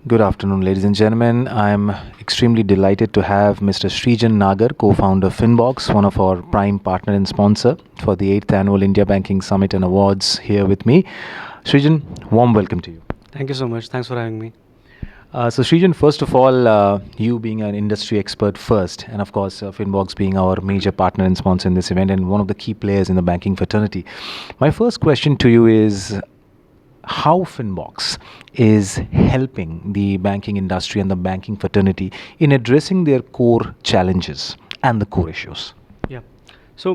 Good afternoon, ladies and gentlemen. I'm extremely delighted to have Mr. Srijan Nagar, co-founder Finbox, one of our prime partner and sponsor for the 8th Annual India Banking Summit and Awards here with me. Srijan, warm welcome to you. Thank you so much. Thanks for having me. So Srijan, first of all, you being an industry expert first, and of course, Finbox being our major partner and sponsor in this event and one of the key players in the banking fraternity. My first question to you is how Finbox is helping the banking industry and the banking fraternity in addressing their core challenges and the core issues. Yeah. So,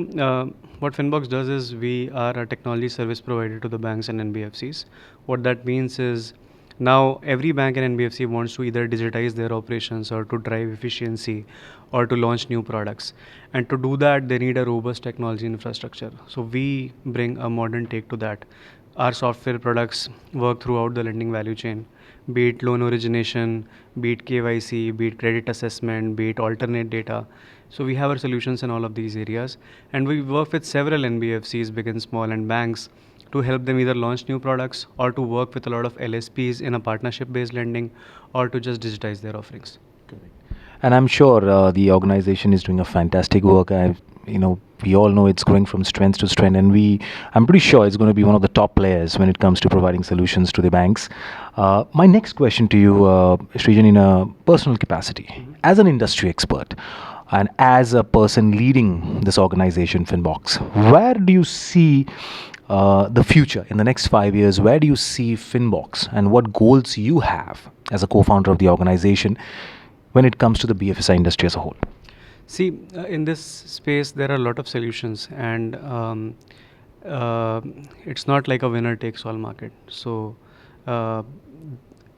what Finbox does is we are a technology service provider to the banks and NBFCs. What that means is now every bank and NBFC wants to either digitize their operations or to drive efficiency or to launch new products. And to do that, they need a robust technology infrastructure. So, we bring a modern take to that. Our software products work throughout the lending value chain, be it loan origination, be it KYC, be it credit assessment, be it alternate data. So we have our solutions in all of these areas, and we work with several NBFCs, big and small, and banks to help them either launch new products or to work with a lot of LSPs in a partnership-based lending or to just digitize their offerings. And I'm sure the organization is doing a fantastic work. We all know it's growing from strength to strength, and I'm pretty sure it's going to be one of the top players when it comes to providing solutions to the banks. My next question to you, Srijan, in a personal capacity, as an industry expert, and as a person leading this organization, Finbox, where do you see the future in the next 5 years? Where do you see Finbox, and what goals you have as a co-founder of the organization when it comes to the BFSI industry as a whole? See, in this space, there are a lot of solutions, and uh, it's not like a winner takes all market. So, uh,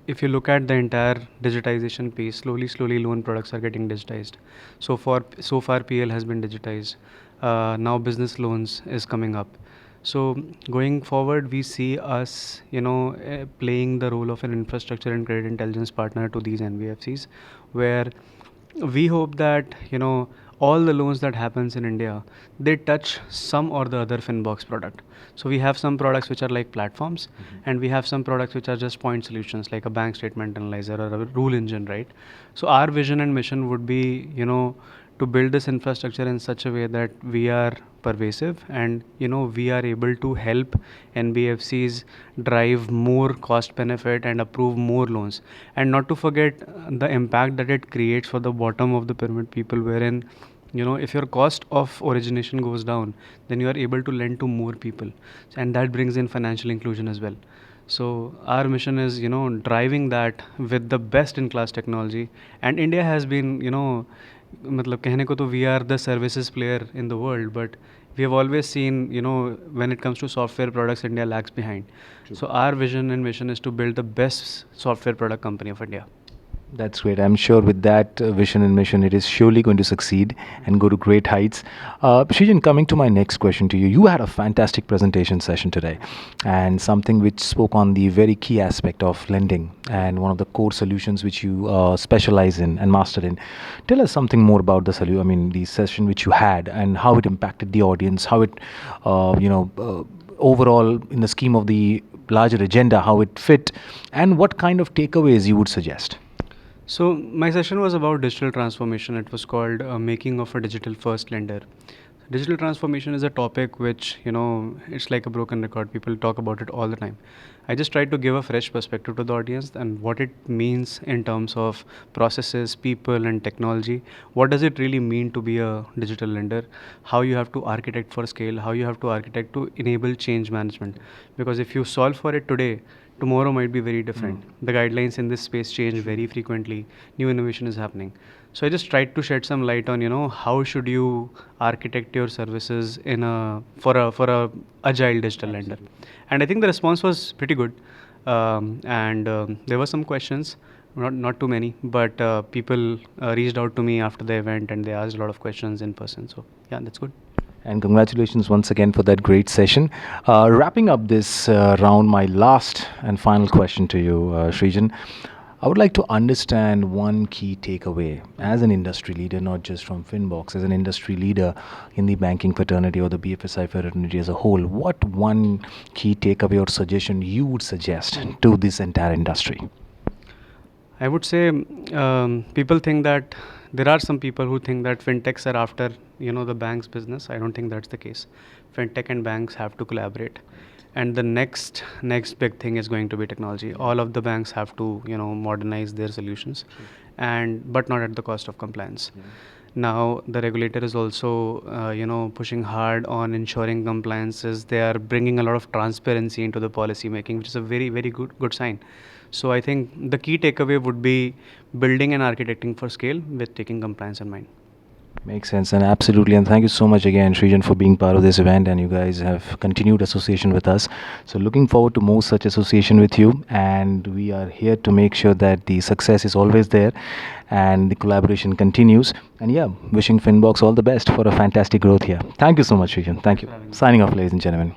if you look at the entire digitization piece, slowly, loan products are getting digitized. So far, PL has been digitized. Now, business loans is coming up. So, going forward, we see us, playing the role of an infrastructure and credit intelligence partner to these NBFCs, where we hope that all the loans that happens in India, they touch some or the other Finbox product. So we have some products which are like platforms, and we have some products which are just point solutions like a bank statement analyzer or a rule engine, right? So our vision and mission would be to build this infrastructure in such a way that we are pervasive, and we are able to help NBFCs drive more cost benefit and approve more loans, and not to forget the impact that it creates for the bottom of the pyramid people, wherein if your cost of origination goes down, then you are able to lend to more people, and that brings in financial inclusion as well. So our mission is driving that with the best in class technology, and India has been मतलब कहने को तो we are the services player in the world, but we have always seen when it comes to software products, India lags behind. So our vision and mission is to build the best software product company of India. That's great. I'm sure with that vision and mission, it is surely going to succeed and go to great heights. Srijan, coming to my next question to you, you had a fantastic presentation session today, and something which spoke on the very key aspect of lending and one of the core solutions which you specialize in and master in. Tell us something more about the session which you had, and how it impacted the audience, how it, overall in the scheme of the larger agenda, how it fit, and what kind of takeaways you would suggest. So my session was about digital transformation. It was called Making of a Digital First Lender. Digital transformation is a topic which, it's like a broken record. People talk about it all the time. I just tried to give a fresh perspective to the audience and what it means in terms of processes, people, and technology. What does it really mean to be a digital lender? How you have to architect for scale, how you have to architect to enable change management. Because if you solve for it today, tomorrow might be very different. The guidelines in this space change very frequently. New innovation is happening. So I just tried to shed some light on how should you architect your services in a for a agile digital lender, and I think the response was pretty good. And there were some questions, not too many, but people reached out to me after the event and they asked a lot of questions in person. So yeah, that's good. And congratulations once again for that great session. Wrapping up this round, my last and final question to you, Srijan. I would like to understand one key takeaway as an industry leader, not just from Finbox, as an industry leader in the banking fraternity or the BFSI fraternity as a whole. What one key takeaway or suggestion you would suggest to this entire industry? I would say people think that there are some people who think that fintechs are after the bank's business. I don't think that's the case. Fintech and banks have to collaborate, and the next big thing is going to be technology. All of the banks have to modernize their solutions, and but not at the cost of compliance. Now the regulator is also pushing hard on ensuring compliances. They are bringing a lot of transparency into the policy making, which is a very very good sign. So I think the key takeaway would be building and architecting for scale with taking compliance in mind. Makes sense, and absolutely. And thank you so much again, Srijan, for being part of this event. And you guys have continued association with us. So looking forward to more such association with you. And we are here to make sure that the success is always there and the collaboration continues. And yeah, wishing Finbox all the best for a fantastic growth here. Thank you so much, Srijan. Thank you. For having me. Signing off, ladies and gentlemen.